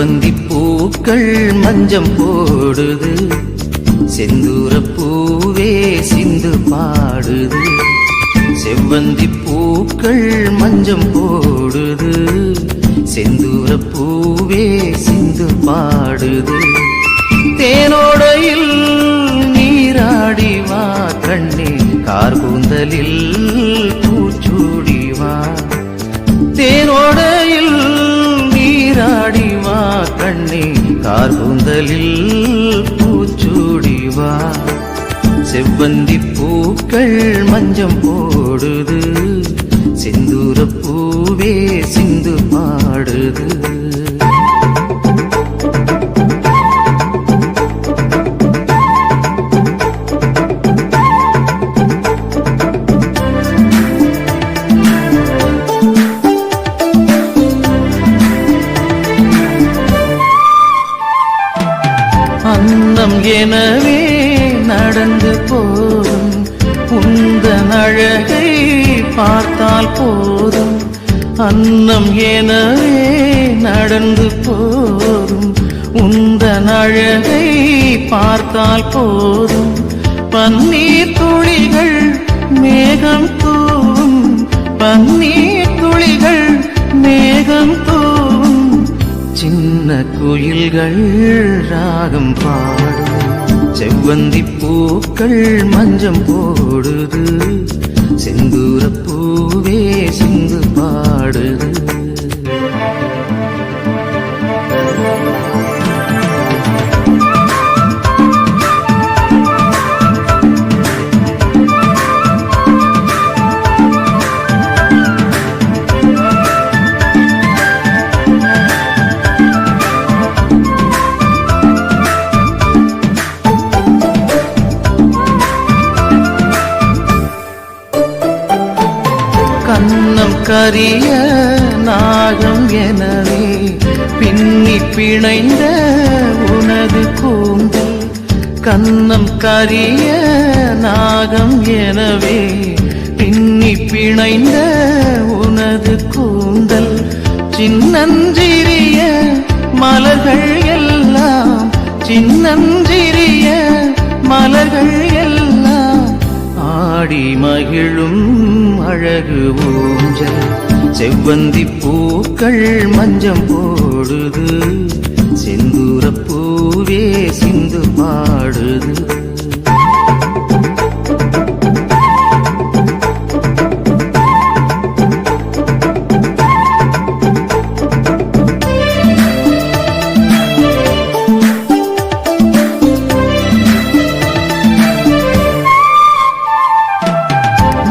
செவ்வந்தி பூக்கள் மஞ்சம் போடுது, செந்தூர பூவே சிந்து பாடுது. செவ்வந்தி பூக்கள் மஞ்சம் போடுது, செந்தூர பூவே சிந்து பாடுது. தேனோடையில் நீராடி வா கண்ணே, கார்கூந்தலில் பூச்சூடி வா. தேனோடையில் நீராடி வா கண்ணே, கார்கூந்தலில் பூச்சூடி வா. செவ்வந்தி பூக்கள் மஞ்சம் போடுது, செந்தூர பூவே சிந்து பாடுது. அன்னம் எனவே நடந்து போதும், உந்தன் அழகை பார்த்தால் போதும். அன்னம் எனவே நடந்து போதும், உந்தன் அழகை பார்த்தால் போதும். பன்னீர் துளிகள் மேகம் தூவும், பன்னீர் துளிகள் மேகம் தூவும். சின்ன குயில்கள் ராகம் பாடும், செவ்வந்தி பூக்கள் மஞ்சம் போடுது, செந்தூர பூவே சிந்து பாடுது. கன்னம் கரிய நாகம் எனவே பின்னி பிணைந்த உனது கூந்தல். கன்னம் கரிய நாகம் எனவே பின்னி பிணைந்த உனது கூந்தல். சின்னஞ்சிறிய மலர்கள் எல்லாம், சின்னஞ்சிறிய மலர்கள் எல்லாம் ஆடி மகிழும் அழகு ஊஞ்சல். செவ்வந்தி பூக்கள் மஞ்சம் போடுது, செந்தூர பூவே சிந்து பாடுது.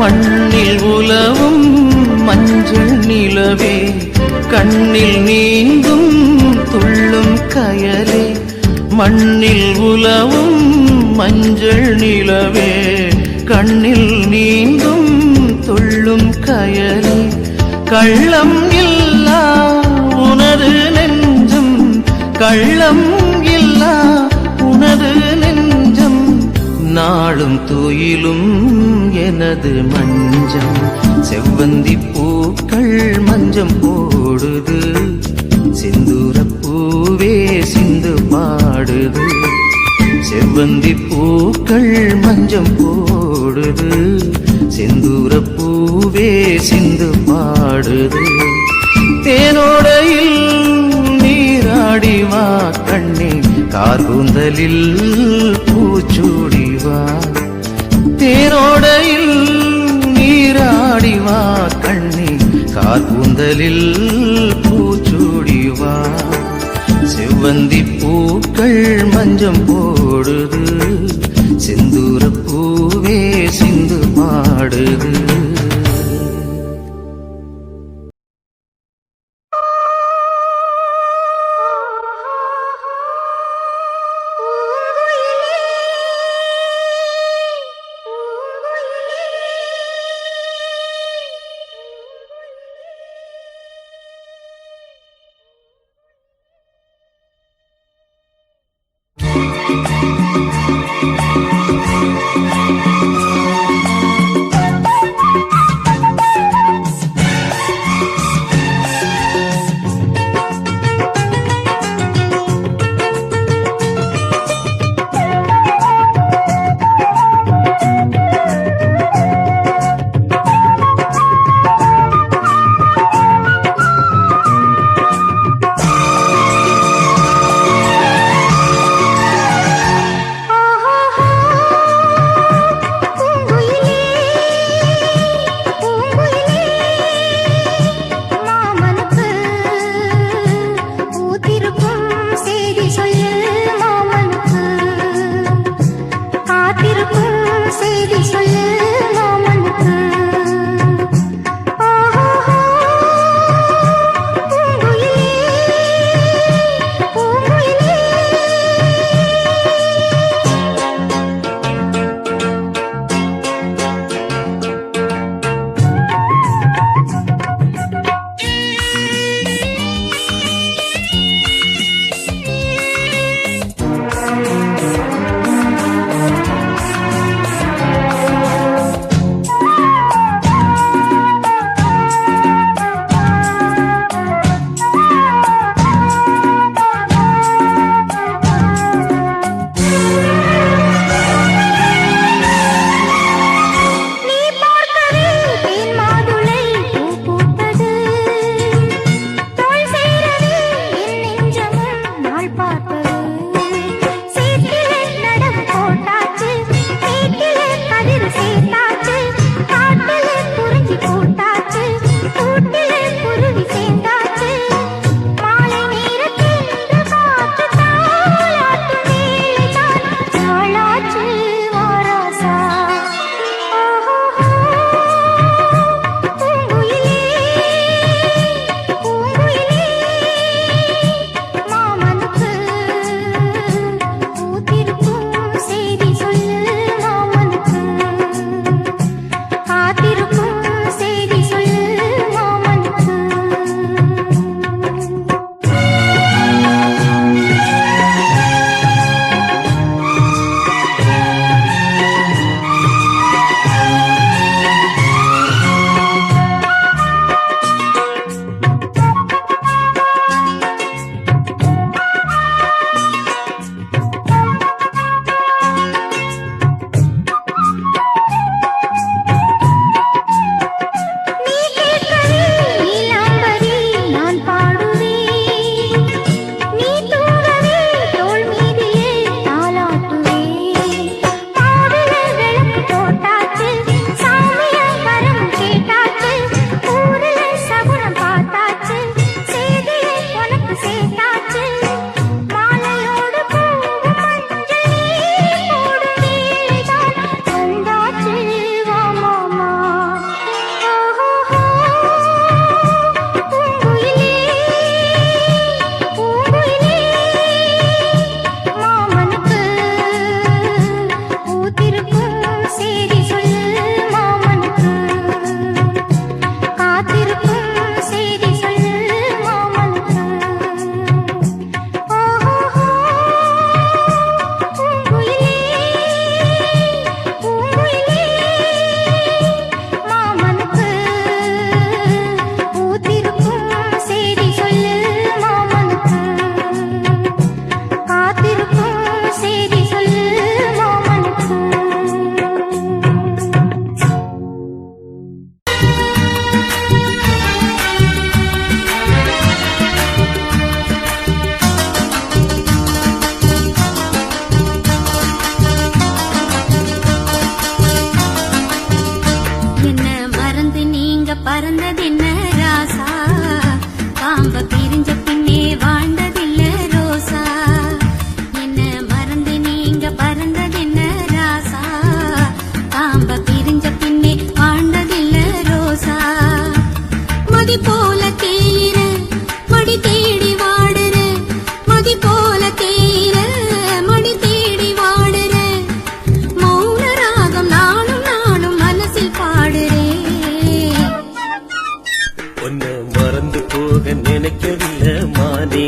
மண்ணில் உலவும் மஞ்சள் நிலவே, கண்ணில் நீந்தும் துள்ளும் கயலே. மண்ணில் உலவும் மஞ்சள் நிலவே, கண்ணில் நீந்தும் துள்ளும் கயலே. கள்ளம் இல்லா உனது நெஞ்சம், கள்ளம் இல்லா உனது நெஞ்சம். நாளும் துயிலும் எனது மஞ்சம், செவ்வந்தி பூக்கள் மஞ்சம் போடுது, செந்தூர பூவே சிந்து பாடுது. செவ்வந்தி பூக்கள் மஞ்சம் போடுது, செந்தூர பூவே சிந்து பாடுது. தேனோடையில் நீராடி வா கண்ணே, கார்கூந்தலில் பூச்சூடி வா. தேனோடையில் நீராடி வா கண்ணே, கார்கூந்தலில் பூச்சூடி வா. செவ்வந்தி பூக்கள் மஞ்சம் போடுது, செந்தூர பூவே சிந்து பாடுது. போல தேயிற மடி தேடி வாடுற மதி போல தேயிற மடி தேடி வாடுற மௌன ராகம் நானும் நானும் மனசில் பாடுறேன். உன்னை மறந்து போக நினைக்கவில்லை மானே,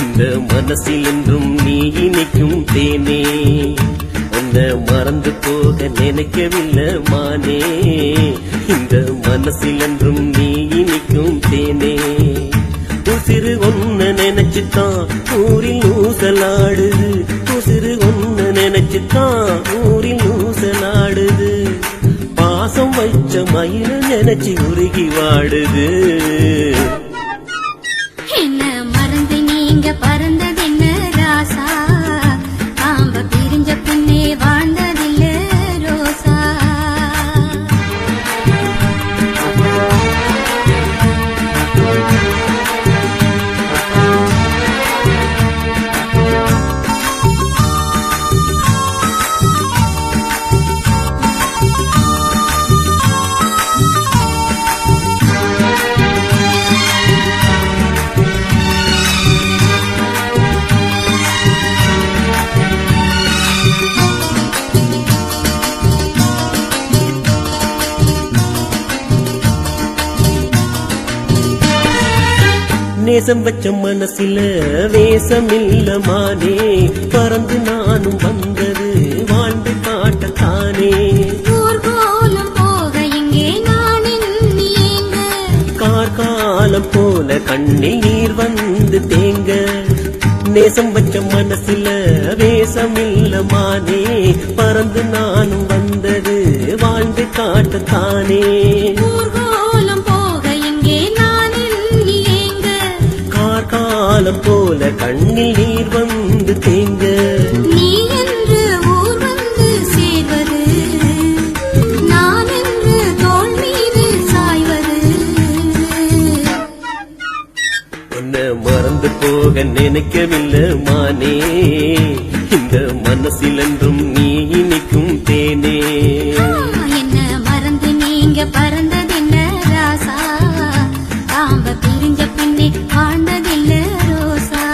இந்த மனசில் என்றும் நீ இனிக்கும் தேனே. உன்னை மறந்து போக நினைக்கவில்லை மானே, இந்த மனசில் என்றும் நீ இனிக்கும் தேனே. உசிறு ஒன்ன நினைச்சுத்தான் ஊரில் ஊசலாடுது, உசிறு ஒன்ன நினைச்சுத்தான் ஊரில் ஊசலாடுது. பாசம் வைச்ச மயில நினைச்சு உருகி வாடுது. என்ன மறந்து நீங்க பறந்ததென்ன ராசா, காம்ப பிரிஞ்ச பின்னே வாழ்ந்ததில்ல ரோசா. நேசம் வச்ச மனசில வேஷம் இல்ல மானே, பறந்து நானும் வந்தது வாழ்ந்து காட்டத்தானே. ஊர்கோலம் போக இங்கே நான் எண்ணியேங்க, கார்காலம் போல கண்ணில் நீர் வந்து தேங்க. நேசம் வச்ச மனசில வேஷம் இல்ல மானே, பறந்து நானும் வந்தது வாழ்ந்து காட்டத்தானே. ஊர்கோலம் போக இங்கே நான் எண்ணியேங்க, காலம் போல கண்ணில் நீர் வந்து தேங்க. நீ என்று ஊர் வந்து சேர்வது, நான் என்று தோள் மீது சாய்வது. உன்னை மறந்து போக நினைக்கவில்லை மானே, இந்த மனசில் என்றும் நீ இனிக்கும் தேனே. என்ன மறந்து நீங்க பறந்ததென்ன ராசா, காம்ப பிரிஞ்ச பின்னே வாழ்ந்ததில்ல ரோசா.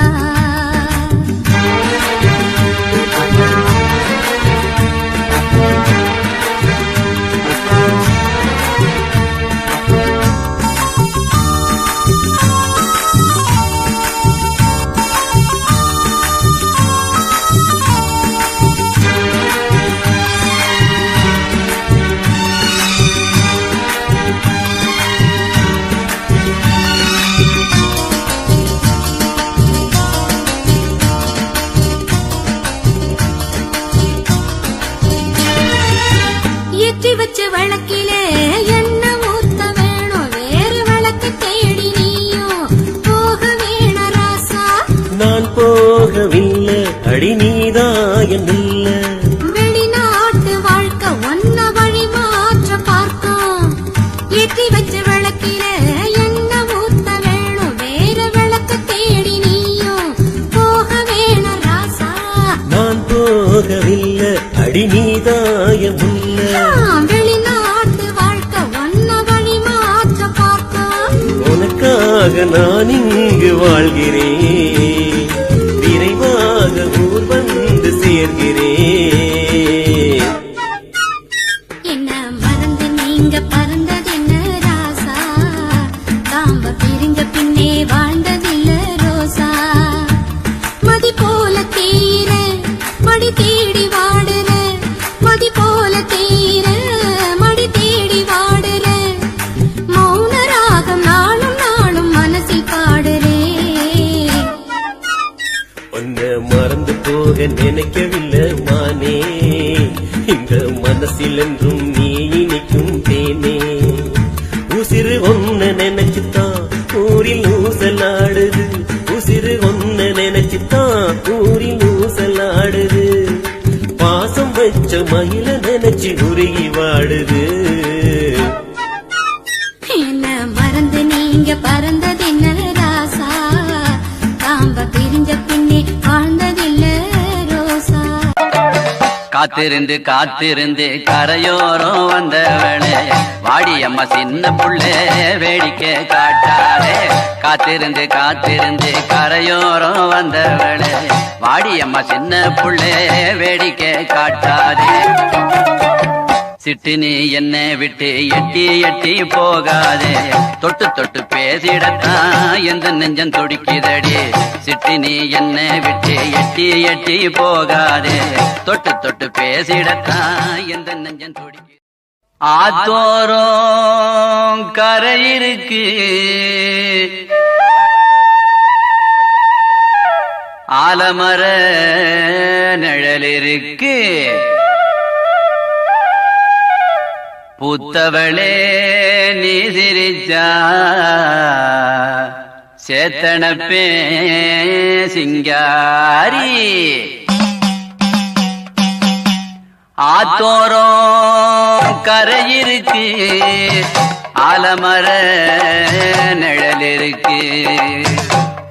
ஏற்றி வச்ச வழக்கிலே என்ன ஊத்த வேணும், வேறு வழக்கு தேடி நீயும் போக வேண ராசா. நான் போகவில்லை அடி நீதாயனில்ல, வெளிநாட்டு வாழ்க்கை ஒன்ன வழி மாற்ற பார்க்கும். ஏற்றி வச்ச வழக்கிலே என்ன ஊத்த வேணும், வேறு வழக்கு தேடி நீயும் போக வேண ராசா. நான் போகவில்லை அடி நீதாயமுல்ல. வெளிநாட்டு வாழ்க்கை ஒன்ன வழி மாற்ற பார்க்கும். உனக்காக நான் இங்கு வாழ்கிறேன், விரைவாக ஊர் வந்து சேர்கிறேன். என்ன மறந்து நீங்க பறந்ததென்ன ராசா, காம்ப பிரிஞ்ச பின்னே வாழ்ந்ததில்ல ரோசா. மதி போல தேயிற மடி தேடி வாடுற, மதி போல தேயிற மடி தேடி வாடுற மௌன ராகம் நாளும் நாளும் மனசில் பாடுறேன். உன்னை மறந்து போக நினைக்கவில்லை மானே, இந்த மனசில் என்றும் நீ இனிக்கும் தேனே. உசிறு ஒன்ன நினைச்சுத்தான் ஊரில் ஊசலாடுது, உசிறு ஒன்ன நினைச்சுத்தான் ஊரில் ஊசலாடுது. பாசம் வச்ச மயில நினைச்சு உருகி வாடுது. என்ன மறந்து நீங்க பறந்ததென்ன ராசா, காம்ப பிரிஞ்ச பின்னே வாழ்ந்ததில்ல ரோசா. காத்திருந்து காத்திருந்து கரையோரம் வந்தவளே வாடியம்மா சின்ன புள்ளே வேடிக்கை காட்டாதே. காத்திருந்து காத்திருந்து கரையோரம் வந்தவளே வாடியம்மா சின்ன புள்ளே வேடிக்கை காட்டாதே. சிட்டு நீ என்ன விட்டு எட்டி எட்டி போகாதே, தொட்டு தொட்டு பேசிடத்தான் எந்த நெஞ்சம் துடிக்குதடி. சிட்டு நீ என்ன விட்டு எட்டி எட்டி போகாதே, தொட்டு தொட்டு பேசிடத்தான் எந்த நெஞ்சம் துடிக்கு. ஆத்தோரம் கரை இருக்கு, ஆலமர நிழல் இருக்கு, பூத்தவளே நீ சிரிச்சா சேத்தனப்பே சிங்காரி. ஆத்தோரம் கரை இருக்கு, ஆலமர நிழல் இருக்கு,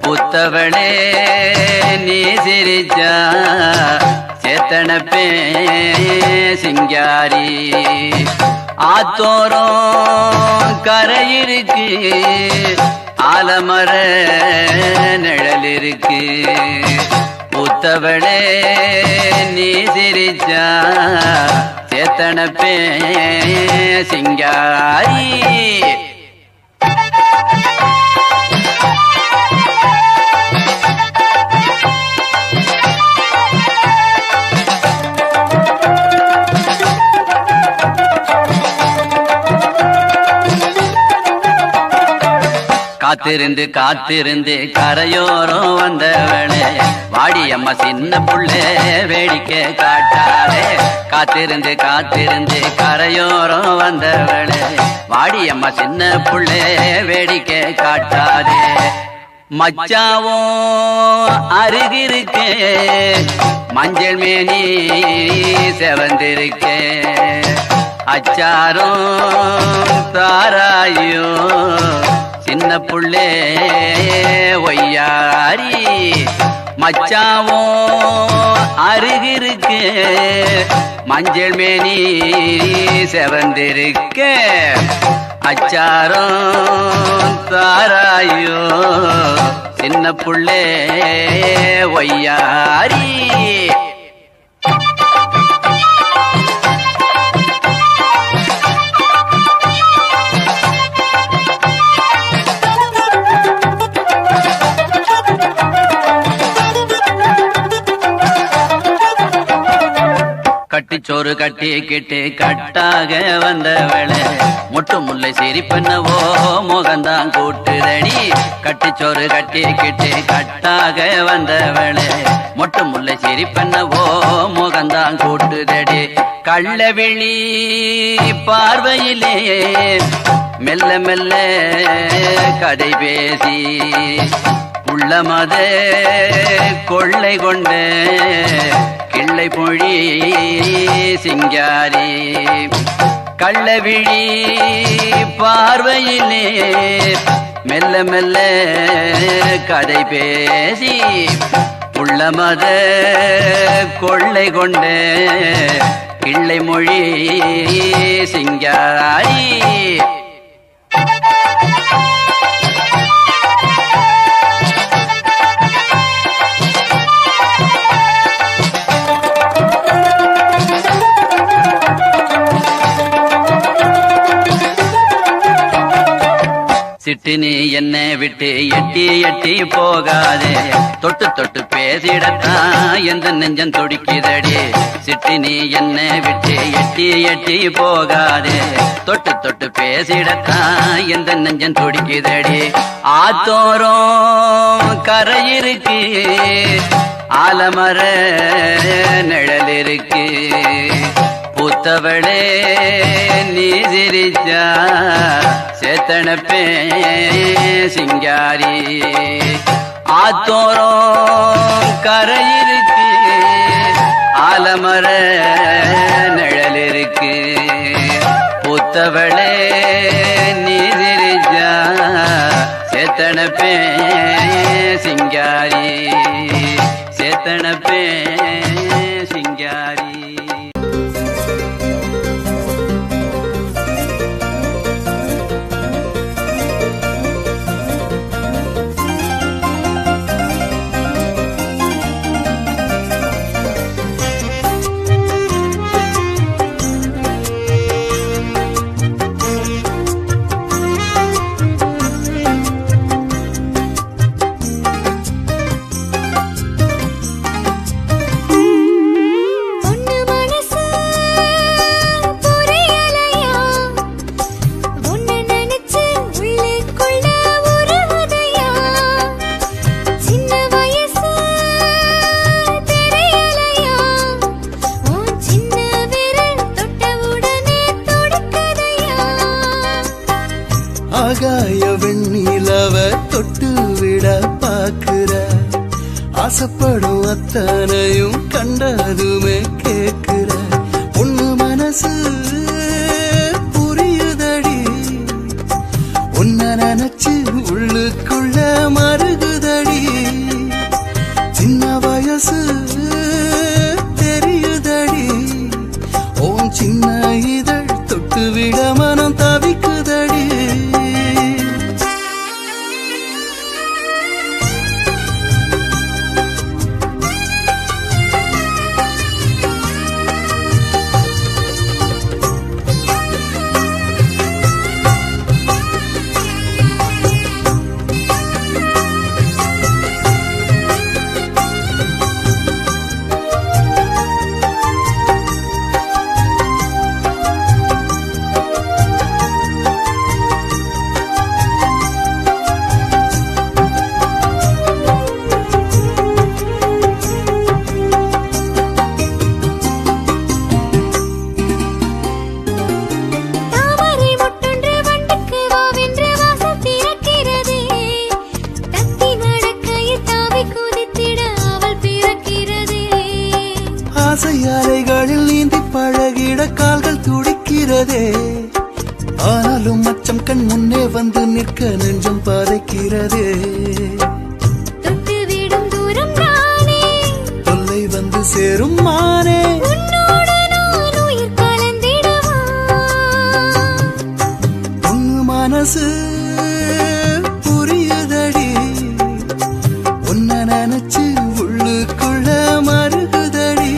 பூத்தவளே நீ சிரிச்சா சேத்தனப்பே சிங்காரி. ஆத்தோரம் கரை இருக்கு, ஆலமர நிழல் இருக்கு, பூத்தவளே நீ சிரிச்சா சேத்தனப்பே சிங்காரி. காத்திருந்து காத்திருந்து கரையோரம் வந்தவளே வாடியம்மா சின்ன புள்ளே வேடிக்கை காட்டாதே. காத்திருந்து காத்திருந்து கரையோரம் வந்தவளே வாடியம்மா சின்ன புள்ளே வேடிக்கை காட்டாதே. மச்சாவோ அருகிருக்கே, மஞ்சள் மேனி செவந்திருக்கே, அச்சாரம் தாராயோ சின்ன புள்ளே ஒய்யாரி. மச்சாவோ அருகிருக்கு, மஞ்சள் மேனி செவந்திருக்க, அச்சாரம் தாராயோ சின்ன புள்ளே ஒய்யாரி. கட்டிச்சோறு கட்டிக்கிட்டு கட்டாக வந்தவளே மொட்டு முல்லை சிரிப்பென்னவோ முகந்தான் கூட்டுதடி. கட்டிச்சோறு கட்டிக்கிட்டு கட்டாக வந்தவளே மொட்டு முல்லை சிரிப்பென்னவோ முகந்தான் கூட்டுதடி. கள்ளவிழி பார்வையிலே மெல்ல மெல்ல கதை பேசி உள்ளமத கொள்ளை கொண்ட கிள்ளை பொழி சிங்காரி. கள்ளவிழி பார்வையிலே மெல்ல மெல்ல கதை பேசி உள்ளமத கொள்ளை கொண்ட கிள்ளை மொழி சிங்காரி. சிட்டு நீ என்ன விட்டு எட்டி எட்டி போகாதே, தொட்டு தொட்டு பேசிடத்தான் எந்த நெஞ்சம் துடிக்குதடி. சிட்டு நீ என்ன விட்டு எட்டி எட்டி போகாதே, தொட்டு தொட்டு பேசிடத்தான் எந்த நெஞ்சம் துடிக்குதடி. ஆத்தோரம் கரை இருக்கு, ஆலமர நிழல் இருக்கு, பூத்தவளே நீ சிரிச்சா சேத்தனப்பே சிங்காரி. ஆத்தோரம் கரை இருக்கு, ஆலமர நிழல் இருக்கு, பூத்தவளே நீ சிரிச்சா சேத்தனப்பே சிங்காரி. சேத்தனப்பே சிங்காரி. பாக்குற ஆசைப்படும் அத்தனையும் கண்டதுமே கேக்குற பொண்ணு மனசு புரியுதடி உன்ன நினைச்சு உள்ளுக்குள்ள மருகுதடி சின்ன வயசு தெரியுதடி ஓன் சின்ன இதழ் தொட்டு விட மனம் தவிக்குதடி ஆசையாலைகளில் நீந்தி பழகிட கால்கள் துடிக்கிறதே ஆனாலும் மச்சம் கண் முன்னே வந்து நிற்க நெஞ்சம் பதைக்கிறதே தொட்டு விடும் தூரம் நானே தொல்லை வந்து சேரும் மானே உன்னோடு நான் உயிர் கலந்திடவா பொண்ணு மனசு புரியுதடி உன்ன நினைச்சு உள்ளுக்குள்ள மருகுதடி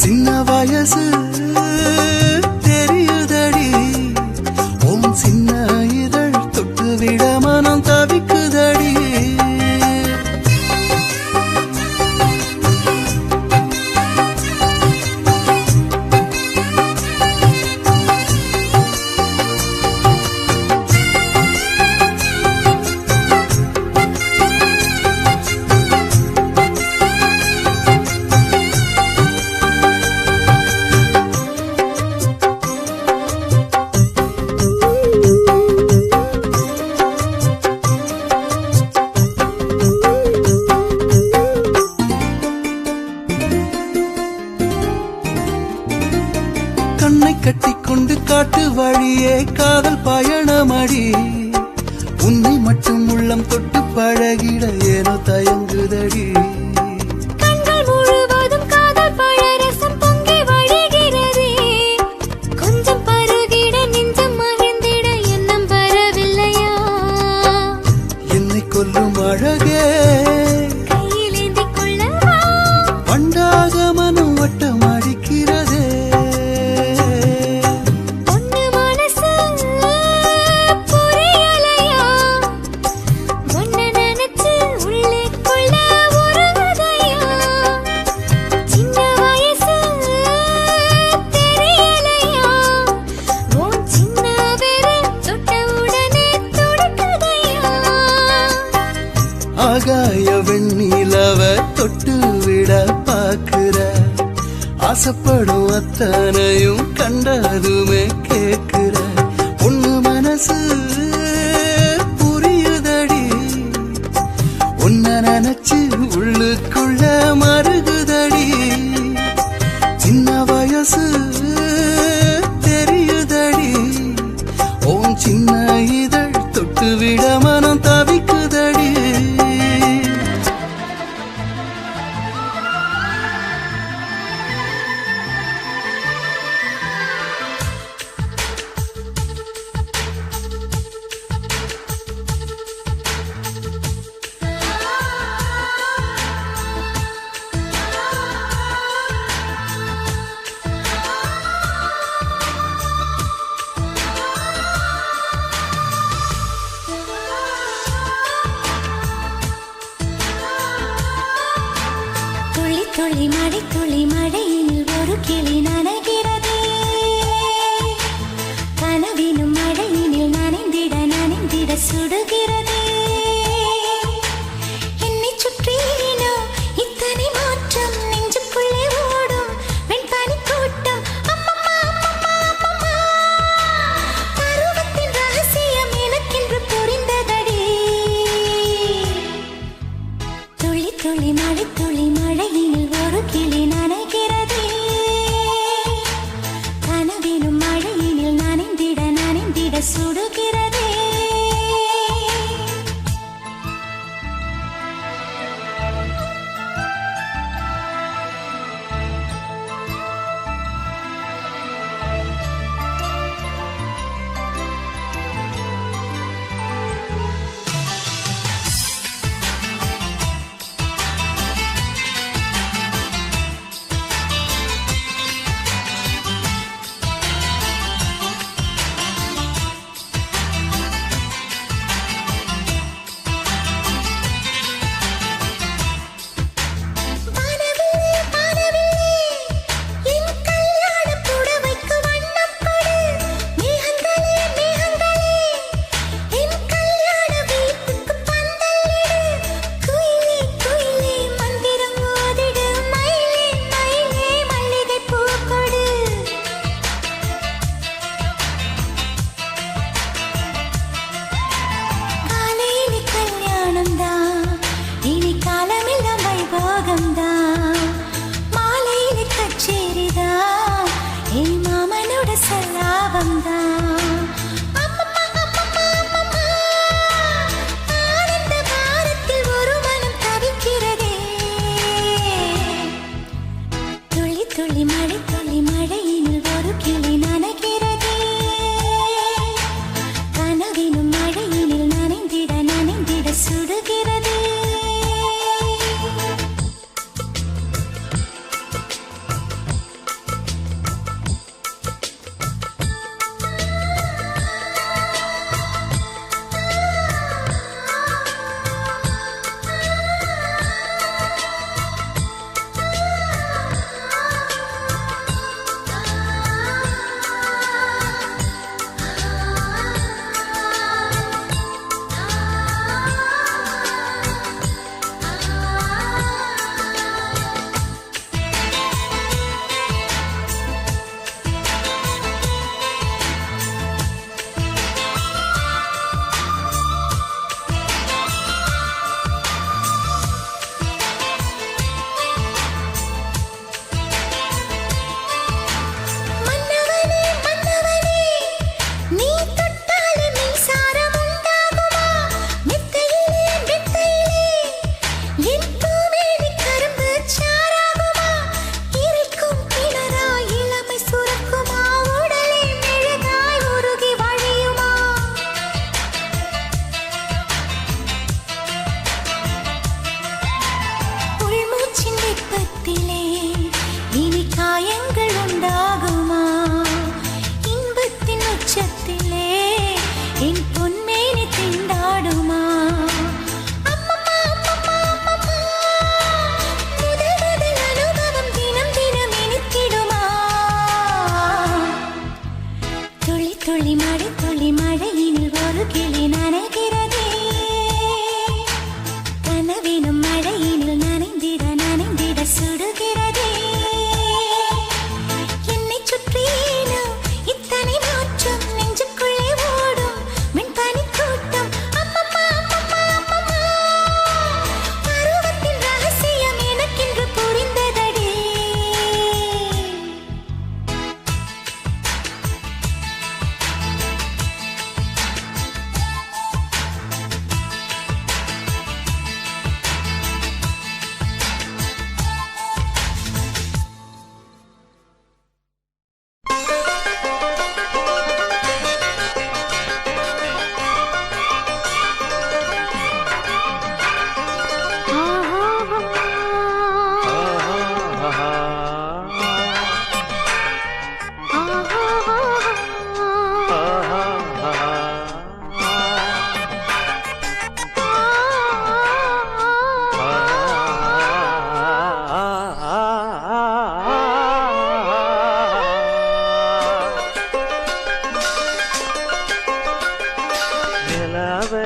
சின்ன வயசு தெரியுதடி உன் சின்ன இதழ் தொட்டு விட மனம் தவிக்குதடி கண்ணை கட்டிக்கொண்டு காட்டு வழியே காதல் பயணமடி உன்னை மட்டும் உள்ளம் தொட்டு பழகிட ஏனோ தயங்குதடி கண்கள் முழுவதும் காதல் பழரசம் பொங்கி வழிகிறதே கொஞ்சம் பருகிட நெஞ்சம் மகிழ்ந்திட எண்ணம் வரவில்லையா என்னை கொல்லும் அழகே கையில் ஏந்திக் கொள்ளவா பண்டாக மனம் வட்டம் அடிக்கிறதே பொண்ணு மனசு புரியலையா உன்னை நினைச்சு உள்ளுக்குள்ள உருகுதையா சின்ன வயசு தெரியலையா உன் சின்ன விரல் தொட்ட உடனே துடிக்குதையா ஆகாய வெண்ணிலவ தொட்டு விட பாக்குற ஆசைப்படும் அத்தனையும் கண்டதுமே கேக்குற பொண்ணு மனசு புரியுதடி உன்ன நினைச்சு உள்ளுக்குள்ள மருகுதடி சின்ன வயசு தெரியுதடி ஓன் சின்ன இதழ் தொட்டு விட மனம் தவிக்குதடி துளி மழையில் ஒரு கிளி நனைகிறதே கனவினும் மழையினில் நனைந்திட சுடுகிறதே என்னை சுற்றினோ இத்தனை மாற்றம் நெஞ்சுக்குள்ளே ஓடும் வெண்பனி கூட்டம் அம்மம்மா பருவத்தின் ரகசியம் எனக்கென்று புரிந்ததடி நிலாவ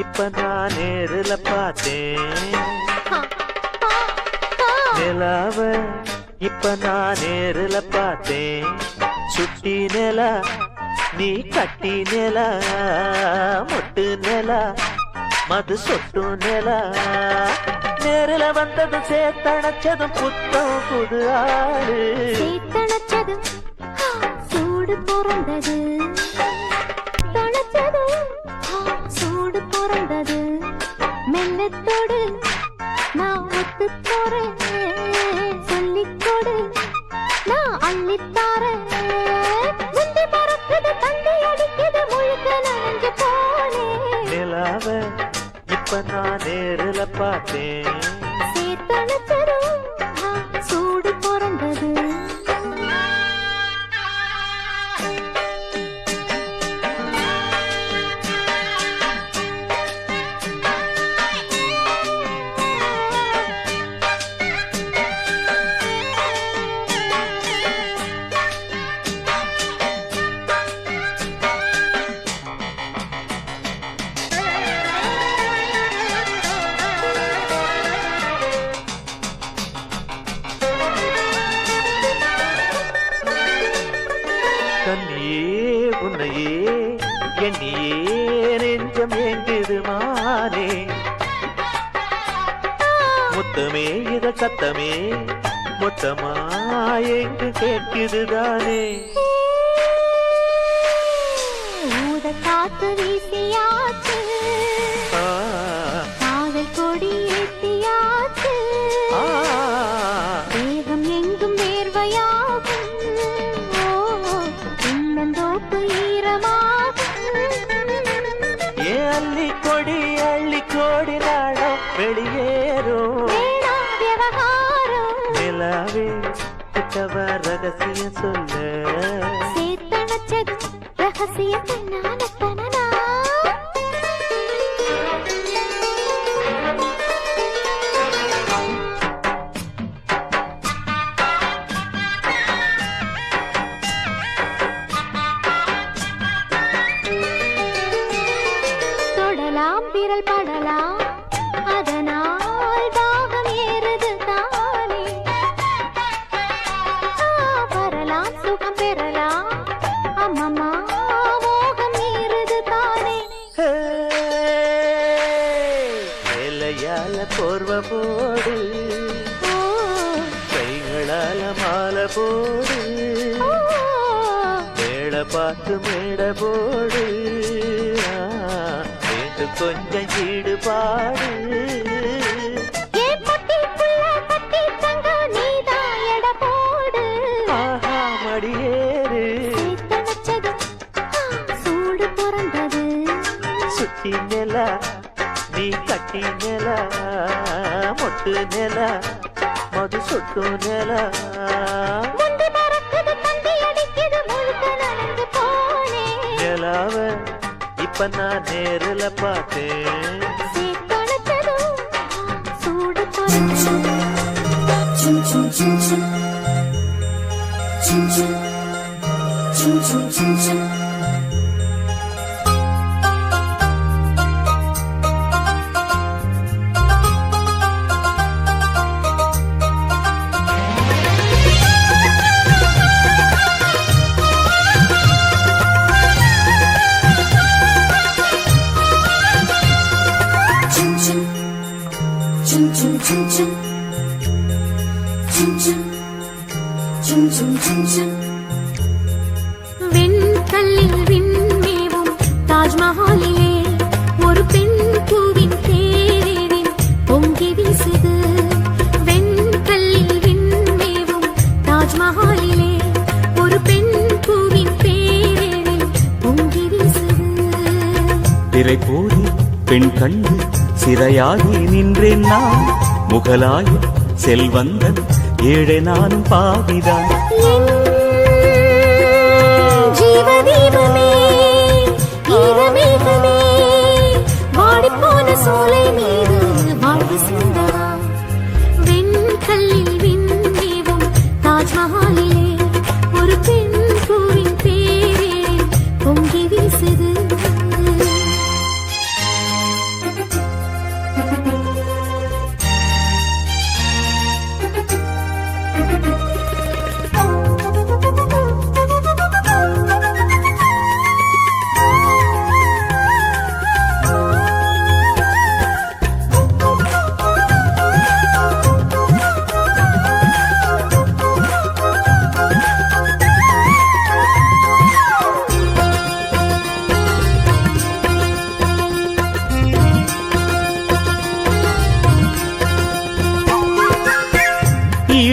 இப்ப நான் நேருல பார்த்தேன். நிலாவ இப்ப நான் நேருல பார்த்தேன். சுட்டி நிலா நீ கட்டி நிலா மொட்டு நிலா மது சொட்டு நிலா நேருல வந்ததும் சேத்தணைச்சதும் புத்தம் புது ஆளு. சேத்தணைச்சதும் சூடு பிறந்தது, தணைச்சதும் சூடு பிறந்தது. மெல்லத்தோடு நான் ஒத்து போறேன், சொல்லிக்கொடு நான் அள்ளித்தாரேன். முந்தி பறக்குது தந்தி அடிக்குது முழுக்க நனைஞ்சு போனேன். நிலாவ இப்ப நான் நேருல பார்த்தேன். சேத்தணைச்சதும் சூடு பிறந்தது. கண்ணியே உன்னையே எண்ணியே நெஞ்சம் ஏங்குது மானே. முத்தமே இத சத்தமே மொத்தமா எங்கு கேட்குதுதானே. ஊத காத்து வீசியாச்சு, காதல் கொடி ஏத்தியாச்சு. தேகம் எங்கும் வேர்வையாகும், இன்னந்தோப்பு ஈரமாகும். ஏ அள்ளி கொடி நாடம் வெளியேறும். வேணா விவகாரம் நிலாவே கிட்டவ ரகசியம் சொல்ல. சேத்தணைச்சது ரகசியத்தை நானத்தனா. தொடலாம் விரல் படலாம் அதனால் தாகம் ஏறுது தானே. வரலாம் சுகம் பெறலாம் அம்மம்மா மோகம் ஏறுது தானே. வேலையால போர்வ போடு, கைகளால மாலை போடு, மேட பார்த்து மேட போடு, வேண்டு கொஞ்சம் ஈடுபாடு. ஆஹா மடியேறு சுட்டி நிலா நீ கட்டி நிலா மொட்டு நிலா மது சொட்டு நிலா. நிலாவ இப்ப நான் நேருல பார்த்தேன். சூடு பொறிச்சு chum chum chum chum chum chum chum chum chum chum. வெண்கல்லில் விண்மேவும் தாஜ்மஹாலிலே ஒரு பெண் பூவின் தேரில் பொங்கி வீசுது. வெண்கல்லில் விண்மேவும் தாஜ்மஹாலிலே ஒரு பெண் பூவின் தேரில் பொங்கி வீசுது. திரை போடி பெண் கண்டு சிறையாகி நின்றேன் நான். முகலாய செல்வந்தன் ஏழை நானும் பாவிதான். ஜீவதீபமே ஈரமேகமே வாடிப்போன சோலை மீது வாழ்வு சிந்தவா. வெண்கல்லில் விண்மேவும் தாஜ்மஹாலிலே ஒரு பெண் பூவின் பேரில் பொங்கி வீசுது.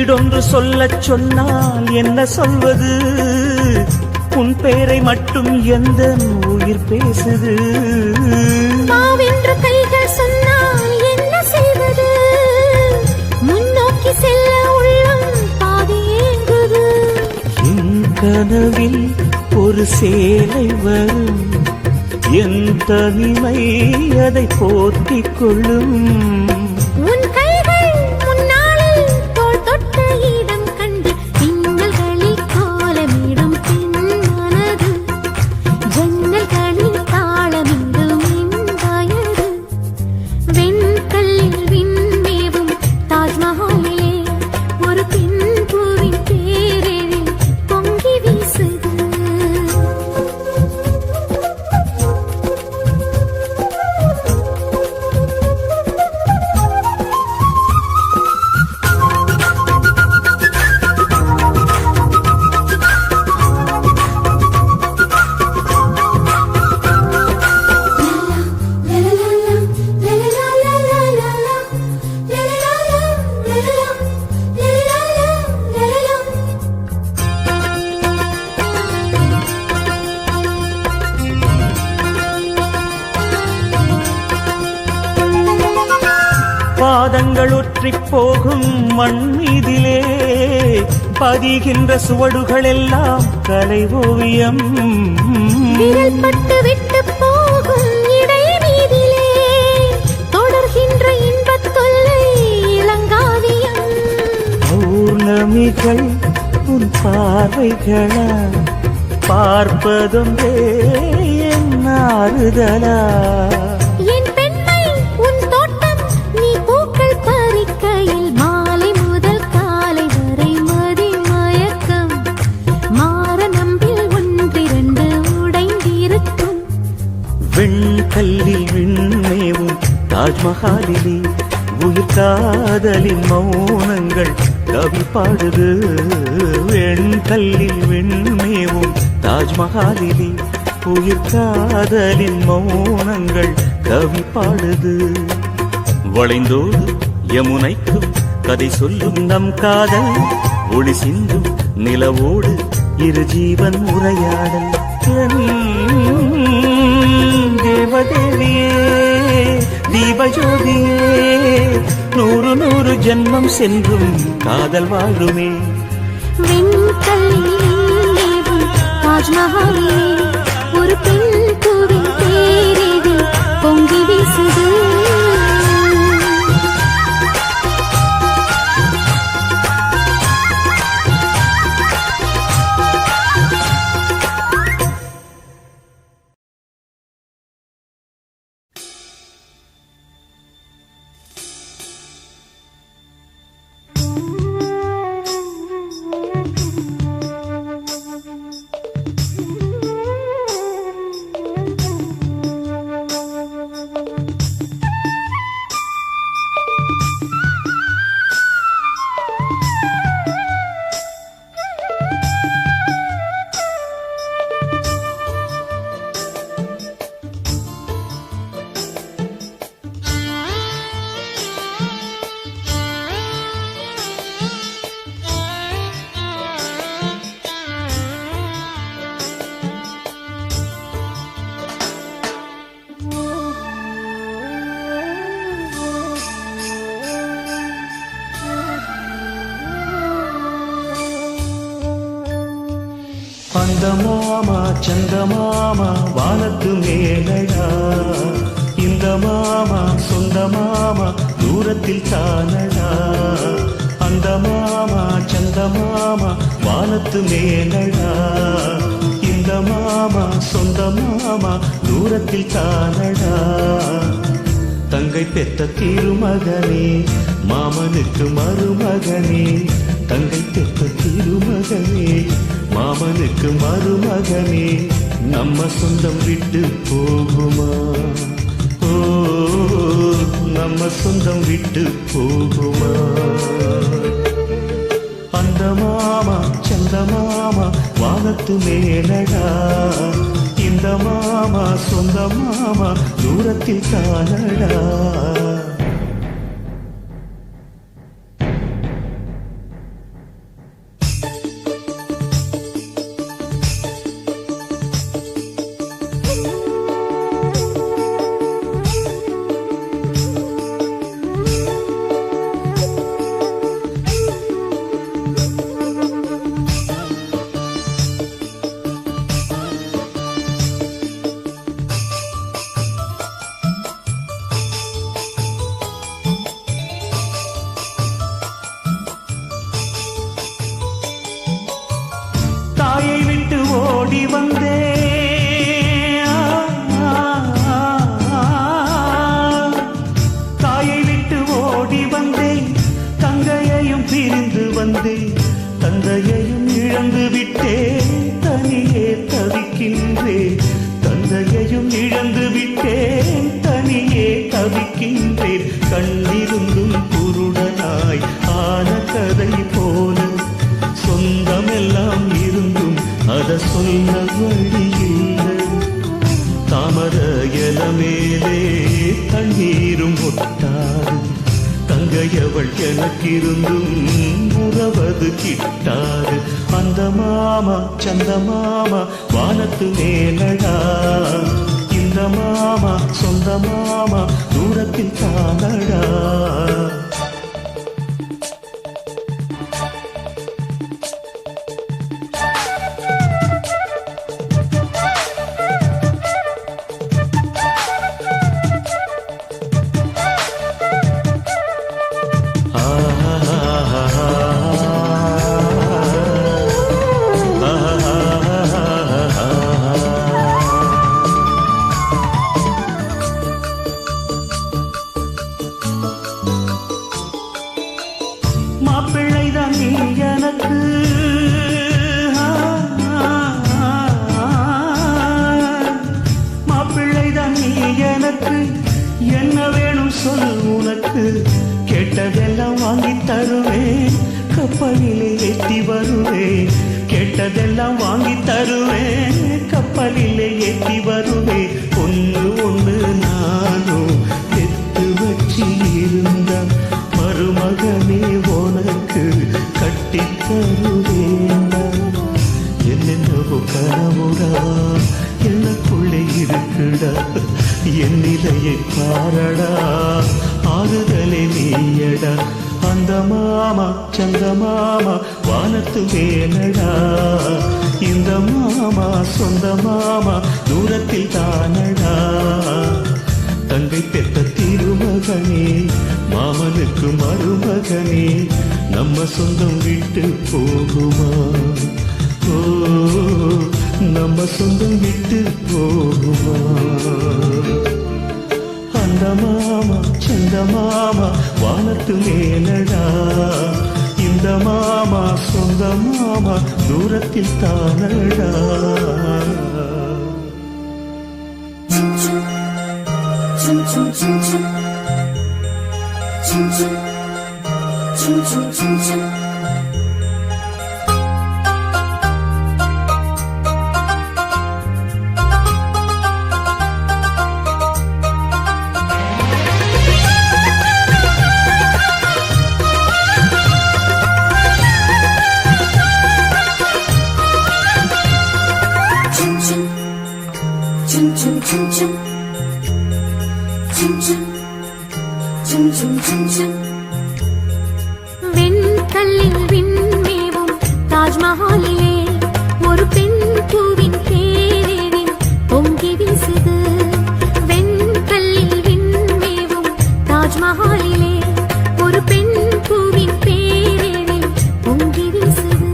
வீடொன்று சொல்லச் சொன்னால் என்ன சொல்வது? உன் பெயரை மட்டும் எந்த உயிர் பேசுது? மாவென்று கைகள் சொன்னால் என்ன செய்வது? முன்னோக்கி செல்ல உள்ளம் பாதி ஏங்குது. என் கனவில் ஒரு சேலை வரும், என் தனிமை அதை போற்றிக் கொள்ளும். உன் கைகள் முன்னாளில் தோள் தொட்ட இடம் கண்டு திங்களகளில் கோலமிடும் பெண் மனது, ஜன்னல்களில் தாளமிடும் என் வயது. வெண்கல்லில் விண்மேவும் தாஜ்மஹாலிலே ஒரு பெண் பூவின் பேரெழில் பொங்கி வீசுது. பாதங்கள் ஒற்றிப் போகும் மண் மீதிலே பதிகின்ற சுவடுகள் எல்லாம் கலை ஓவியம். விரல் பட்டு விட்டு போகும் இடை மீதிலே தொடர்கின்ற இன்பத் தொல்லை இளங்காவியம். பௌர்ணமிகள் உன் பார்வைகளா, பார்ப்பதும் என் ஆறுதலா? என் பெண்மை உன் தோட்டம், நீ பூக்கள் பறிக்கையில் மாலை முதல் காலை வரை மதி மயக்கம். மாற நம்பில் ஒன்றிரண்டு உடைந்திருக்கும். வெண்கல்லில் விண்மேவும் தாஜ்மஹாலிலே உயிர் காதலின் மௌனங்கள் கவி பாடுது. வெண்கல்லில் விண்மேவும் தாஜ்மஹாலிலே உயிர் காதலின் மௌனங்கள் கவி பாடுது. வளைந்தோடு யமுனைக்கும் கதை சொல்லும் நம் காதல், ஒளி சிந்தும் நிலவோடு இரு ஜீவன் உரையாடல். தேவதேவியே தீபஜோதியே, 100 ஜென்மம் சென்றும் காதல் வாழுமே. வெண்கல்லில் தாஜ்மஹாலிலே ஒரு பெண் பூவின் பேரெழில் பொங்கி வீசுது. மாமா சந்தமாமா வானத்து மேலடா, இந்த மாமா சொந்த மாமா தூரத்தில் தானடா. அந்த மாமா சந்தமாமா வானத்து மேலடா, இந்த மாமா சொந்த மாமா தூரத்தில் தானடா. தங்கை பெத்த திருமகனே மாமனுக்கு மருமகனே, தங்கை பெத்த திருமகனே மாமனுக்கு மருமகனே, நம்ம சொந்தம் விட்டு போகுமா? ஓ நம்ம சொந்தம் விட்டு போகுமா? அந்த மாமா சந்த மாமா வானத்து மேலடா, இந்த மாமா சொந்த மாமா தூரத்தில் தானடா. தவிக்கின்றேன் கண்ணிருந்தும் குருடனாய் ஆன கதை போல சொந்தமெல்லாம் இருந்தும் அத சொல்ல வழியில்லை தாமர இல மேலே தண்ணீரும் ஒட்டாது தங்கையவள் எனக்கிருந்தும் உறவது கிட்டாது அந்த மாமா சந்த மாமா வானத்து மேலடா இந்த மாமா சொந்த மாமா தூரத்தில் தானடா மாப்பிள்ளைதான் நீ எனக்கு மாப்பிள்ளைதான் நீ எனக்கு என்ன வேணும் சொல் உனக்கு கேட்டதெல்லாம் வாங்கி தருவேன் கப்பலிலே ஏற்றி வருவேன் கேட்டதெல்லாம் வாங்கி தருவேன் கப்பலிலே ஏற்றி வருவேன் ஒன்று ஒன்று நானும் பெத்து வச்சு இருந்தா மருமகனே உனக்கு கட்டி தருவேண்டா என்னென்னவோ கனவுடா எனக்குள்ளே இருக்குடா என் நிலையை பாரடா ஆறுதலே நீயடா அந்த மாமா சந்த மாமா வானத்து மேலடா இந்த மாமா சொந்த மாமா தூரத்தில் தானடா தங்கை பெற்ற திருமகனே மாமனுக்கு மருமகனே நம்ம சொந்தம் விட்டு போகுமா ஓ நம்ம சொந்தம் விட்டு போகுமா அந்த மாமா சந்த மாமா வானத்து மேலடா இந்த மாமா சொந்த மாமா தூரத்தில் தானடா chum chum chum chum chum chum chum chum chum chum chum chum chum chum வெண்கல்லில் விண்மேவும் தாஜ்மஹாலிலே ஒரு பெண் பூவின் பேரேறின் பொங்கி வீசுது வெண்கல்லில் விண்மேவும் தாஜ்மஹாலிலே ஒரு பெண் பூவின் பேரேறின் பொங்கி வீசுது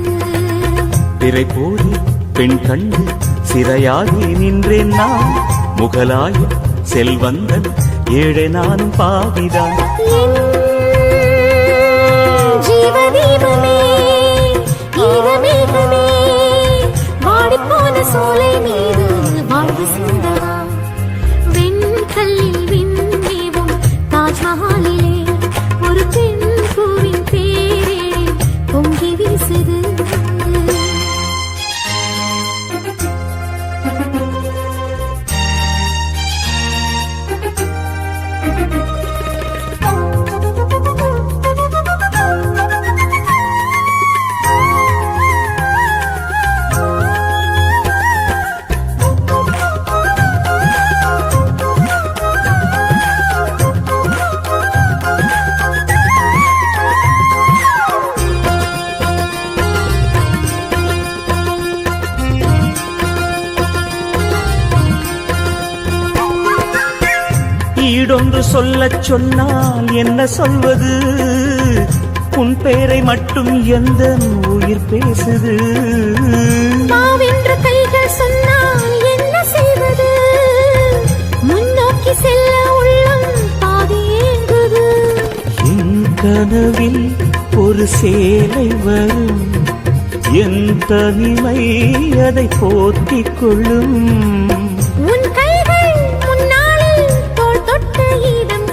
பிறை போடி பெண் கண்டு சிறையாகி நின்றேன் நான் முகலாய செல்வந்தன் ஏழை நானும் பாவிதான் ஜீவதீபமே ஈரமேகமே வாடிப்போன சோலை மீது வாழ்வு சிந்தவா வெண்கல்லில் விண்மேவும் தாஜ்மஹாலிலே ஒரு பெண் பூவின் பேரே பொங்கி வீசுது ஈடொன்று சொல்லச் சொன்னால் என்ன சொல்வது உன் பெயரை மட்டும் எந்த உயிர் பேசுது மாவென்ற கைகள் சொன்னால் என்ன செய்வது முன்னோக்கி செல்ல உள்ளம் பாதியேங்குது என் கனவில் ஒரு சேலை வரும் என் தனிமை அதை போத்திக் கொள்ளும் உன் கைகள் முன்னாளில் தோள் தொட்ட இடம்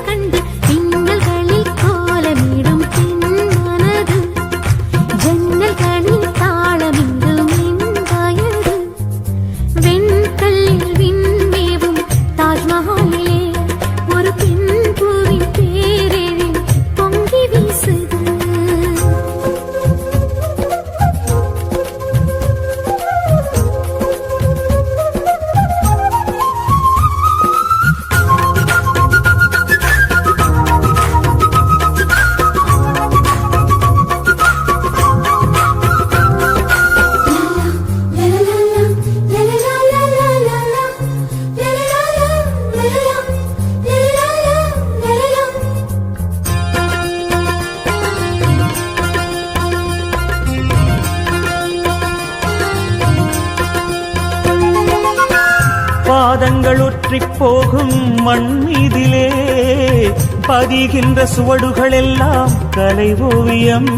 பாதங்கள் ஒற்றிப் போகும் மண் மீதிலே பதிகின்ற சுவடுகள் எல்லாம் கலை ஓவியம்.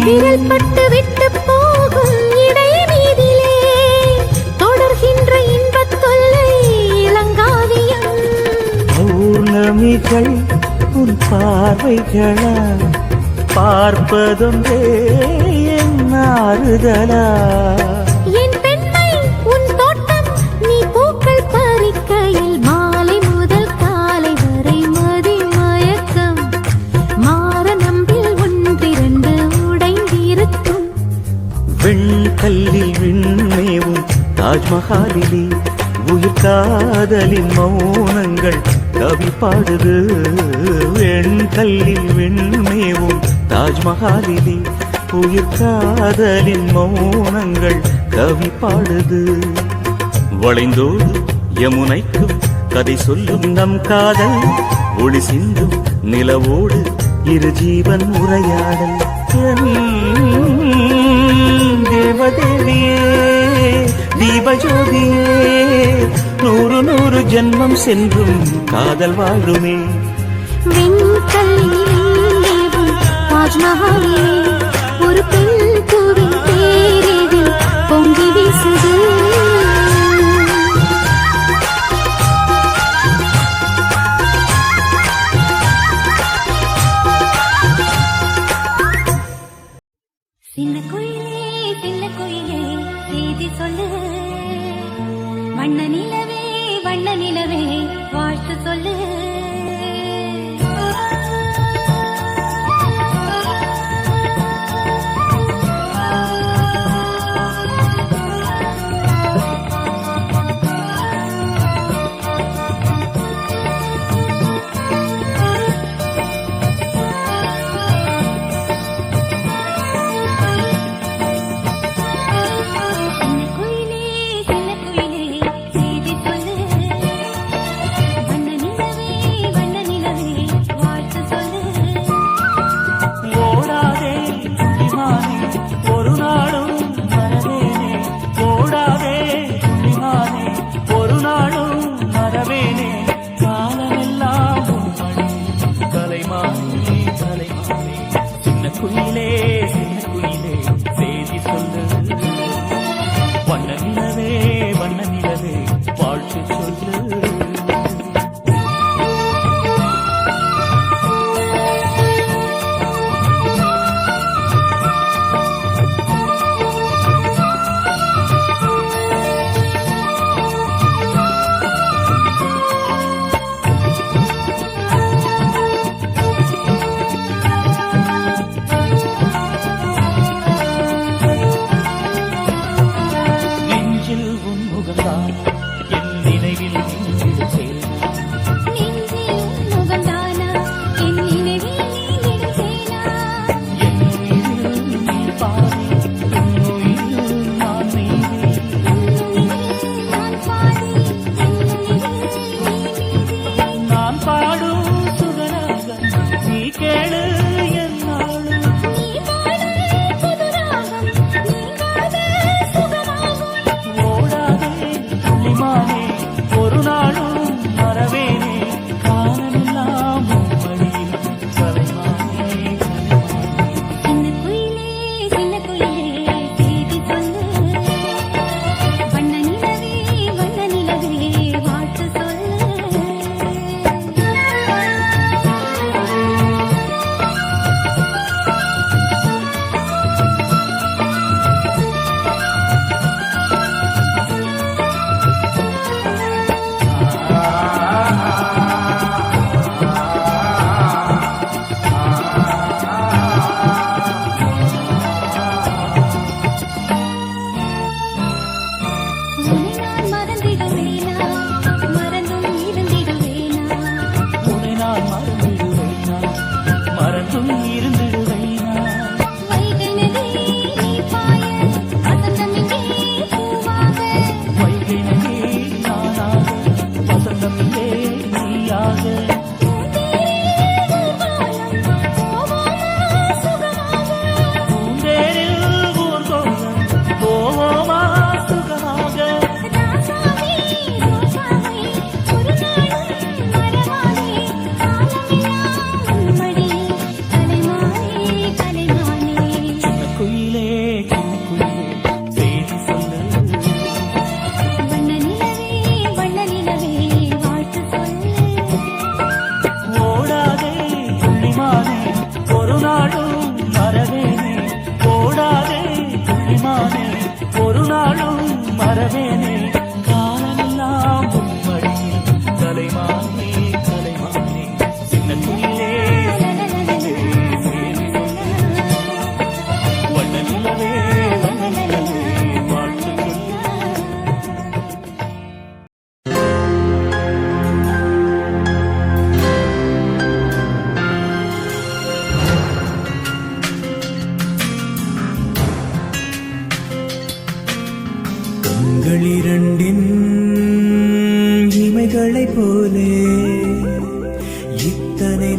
விரல் பட்டு விட்டு போகும் இடை மீதிலே தொடர்கின்ற இன்பத் தொல்லை இளங்காவியம். பௌர்ணமிகள் உன் பார்வைகளா பார்ப்பதொன்றே என் ஆறுதலா. என் பெண்மை உன் தோட்டம் நீ பூக்கள் பறிக்கையில் மாலை முதல் காலை வரை மதி மயக்கம் மாற நம்பில் ஒன்றிரண்டு உடைந்திருக்கும். வெண்கல்லில் விண்மேவும் தாஜ்மஹாலிலே உயிர் காதலின் மௌனங்கள் கவி பாடுது. வெண்கல்லில் விண்மேவும் தாஜ்மஹாலிலே உயிர் காதலின் மௌனங்கள் கவி பாடுது. வளைந்தோடு யமுனைக்கும் கதை சொல்லும் நம் காதல் ஒளி சிந்தும் நிலவோடு இரு ஜீவன் உரையாடல். தேவதேவியே தீபஜோதியே நூறு நூறு ஜென்மம் சென்றும் காதல் வாழுமே. வெண்கல்லில் விண்மேவும் தாஜ்மஹாலிலே ஒரு பெண் பூவின் தேரில் பொங்கி வீசுது. சின்ன குயிலே செய்தி சொல்லு, வண்ண நிலவே வாழ்த்து சொல்லு.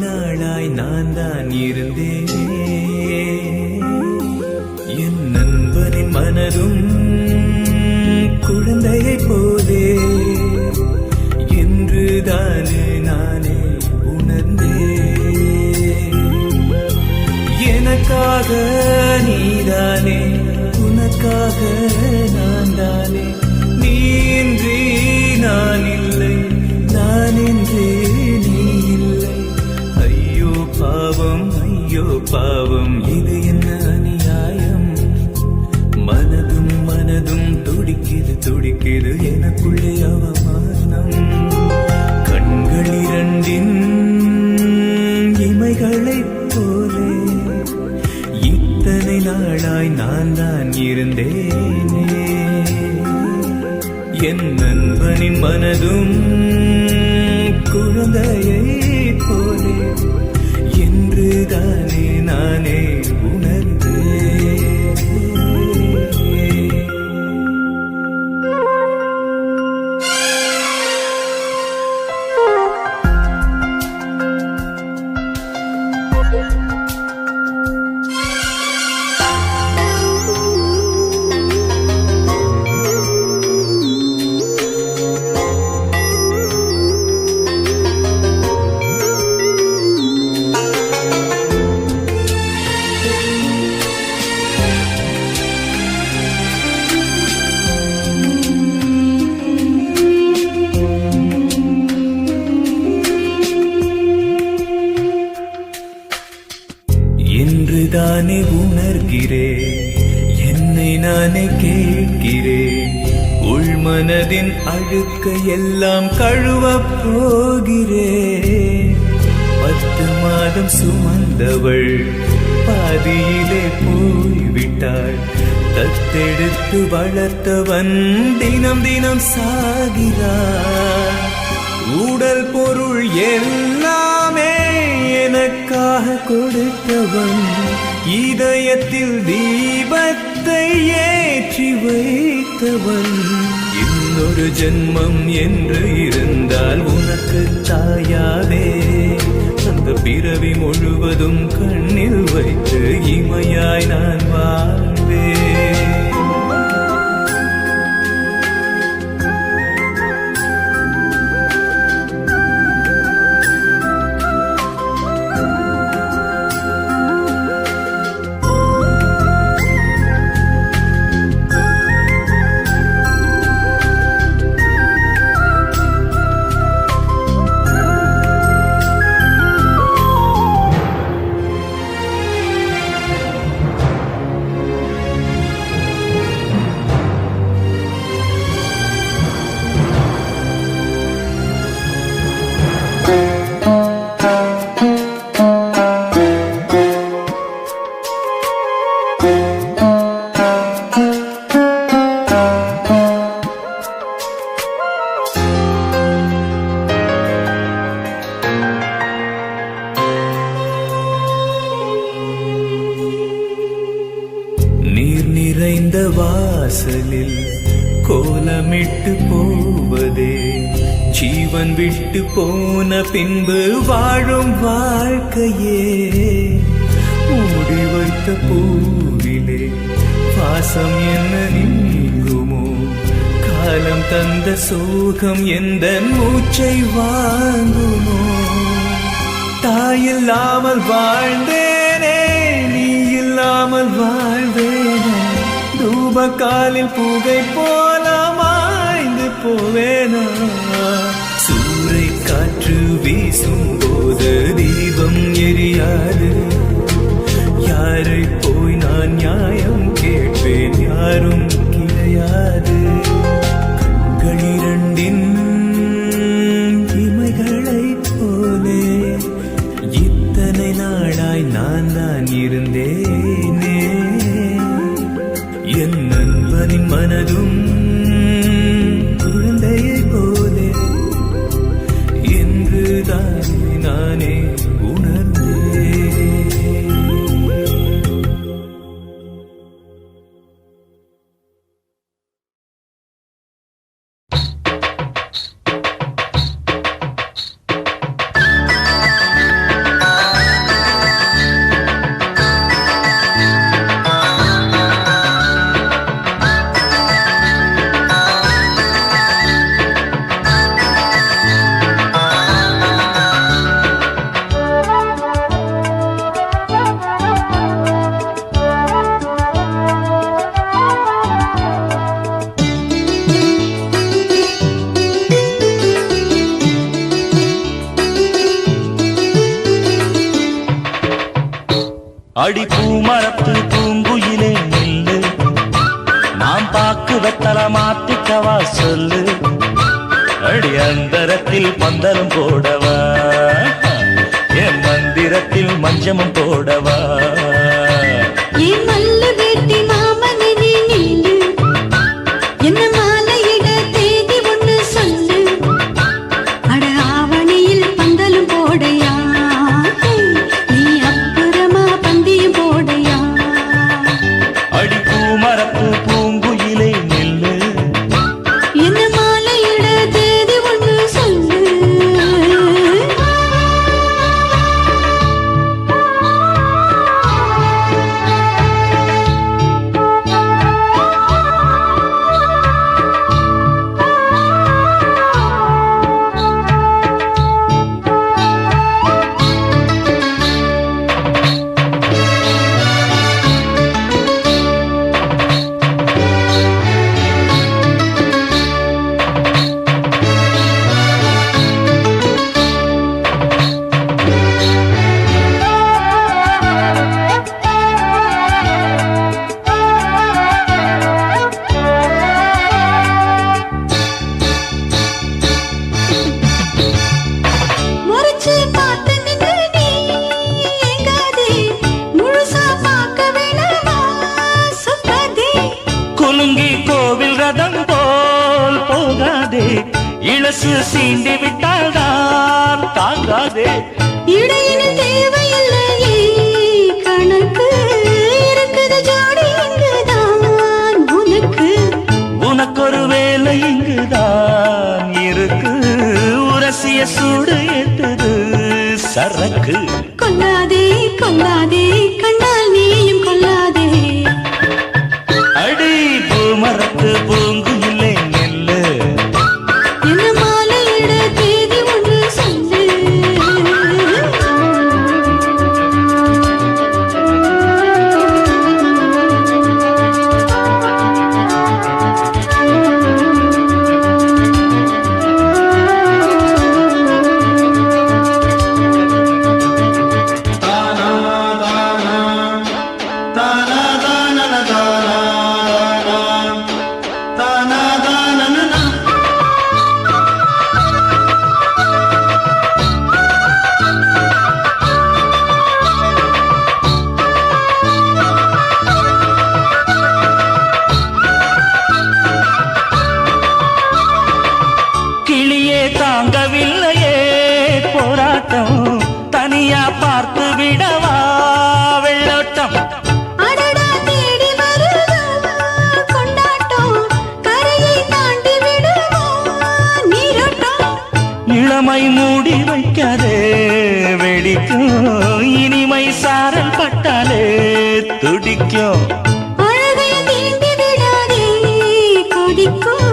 நாளாய் நான் தான் இருந்தேனே என் நண்பனின் மனதும் குழந்தையை போலே என்றுதானே நானே உணர்ந்தேன் எனக்காக நீதானே உனக்காக நான் தானே நீ இன்றி நான் இல்லை நான் என்றே நீ இல்லை ஐயோ பாவம் இது என்ன அநியாயம் மனதும் மனதும் துடிக்குது எனக்குள்ளே அவமானம் கண்கள் இரண்டின் இமைகளைப் போலே இத்தனை நாளாய் நான் தான் இருந்தேனே என் நண்பனின் மனதும் குழந்தையை போலே என்றுதானே நானே உணர்ந்தேன் என்றுதானே உணர்கிறேன் என்னை நானே கேட்கிறேன் உள்மனதின் அழுக்கை எல்லாம் கழுவப் போகிறேன் 10 மாதம் சுமந்தவள் பாதியிலே போய்விட்டாள் தத்தெடுத்து வளர்த்தவன் தினம் தினம் சாகிறான் உடல் பொருள் எல்லாமே எனக்காக கொடுத்தவன் இதயத்தில் தீபத்தை ஏற்றி வைத்தவன் இன்னொரு ஜென்மம் என்று இருந்தால் உனக்கு தாயாவே அந்த பிறவி முழுவதும் கண்ணில் வைத்து இமையாய் நான் வாழ்வேன் நீர் நிறைந்த வாசலில் கோலமிட்டு போவதே ஜீவன் விட்டு போன பின்பு வாழும் வாழ்க்கையே மூடி வைத்த பூவிலே வாசம் என்ன நீங்குமோ காலம் தந்த சோகம் எந்த மூச்சை வாங்குமோ தாயில்லாமல் வாழ்ந்தேனே நீ இல்லாமல் வாழ்வேனே தூபக்காலில் புகை போல மாய்ந்து போவேனா சூறை காற்று வீசும் போது தீபம் எரியாது யாரை போய் நான் நியாயம் கேட்பேன் யாரும் கிடையாது கண்கள் இரண்டின் இமைகளைப் போலே இத்தனை நாளாய் நான் தான் இருந்தேனே என் நண்பனின் மனதும் குழந்தையை போலே என்றுதான் அடி பூமரத்து பூங்குயிலே நில்லு, நாம் பாக்கு வெத்தல மாத்திக்கவா சொல்லு. அடி அந்தரத்தில் பந்தலும் போடவா, என் மந்திரத்தில் மஞ்சமும் போடவா. என் மல்லு வேட்டி மாமனே நீ நில்லு, என்ன மாலையிட தேதி ஒண்ணு சொல்லு. அட ஆவணியில் பந்தலும் போடையா, நீ அப்புறமா பந்தியும் போடையா. அடி பூமரத்து பூங்குயிலே நில்லு, என்ன மாலையிட தேதி ஒண்ணு சொல்லு. முறைச்சு பார்த்து நின்னு நீ ஏங்காதே, முழுசா பார்க்க வேணாமா சுத்தாதே. குலுங்கி கோவில் ரதம் போல் போகாதே, இளசு சீண்டி விட்டால் தான் தாங்காதே. இடையில தேவையில்லையே கணக்கு, இருக்குது ஜோடி இங்குதான் உனக்கு. உனக்கொரு வேலை இங்குதான் இருக்கு, உரசிய சூடு ஏத்துது சரக்கு. கொல்லாதே கொல்லாதே கண்டால் நீயும் கொல்லாதே. அடி பூமரத்து பூங்குயிலே நெல்லு, என்ன மாலையிட தேதி ஒன்று சொல்லு. கிளியே தாங்கவில்லையே போராட்டம், தனியா பார்த்து விடவா வெள்ளோட்டம். அடடா தேடி வருதா கொண்டாட்டம், கரையை தாண்டி விடுமா நீரோட்டம். இளமை மூடி வைக்காதே வெடிக்கும், இனிமை சாரல் பட்டாலே துடிக்கும். அழகை தீண்டி விடாதே கொதிக்கும்,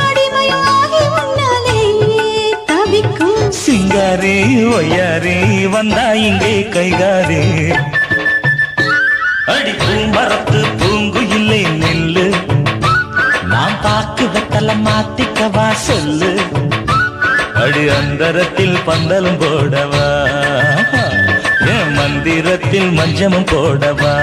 அடிமையாகி உன்னாலே தவிக்கும். சிங்காரே ஒய்யாரே வந்தா இங்கே கைகாரே. அடி பூமரத்து பூங்குயிலே நெல்லு, நாம் பாக்கு வெத்தல மாத்திக்கவா சொல்லு. அடி அந்தரத்தில் பந்தலும் போடவா, என் மந்திரத்தில் மஞ்சமும் போடவா.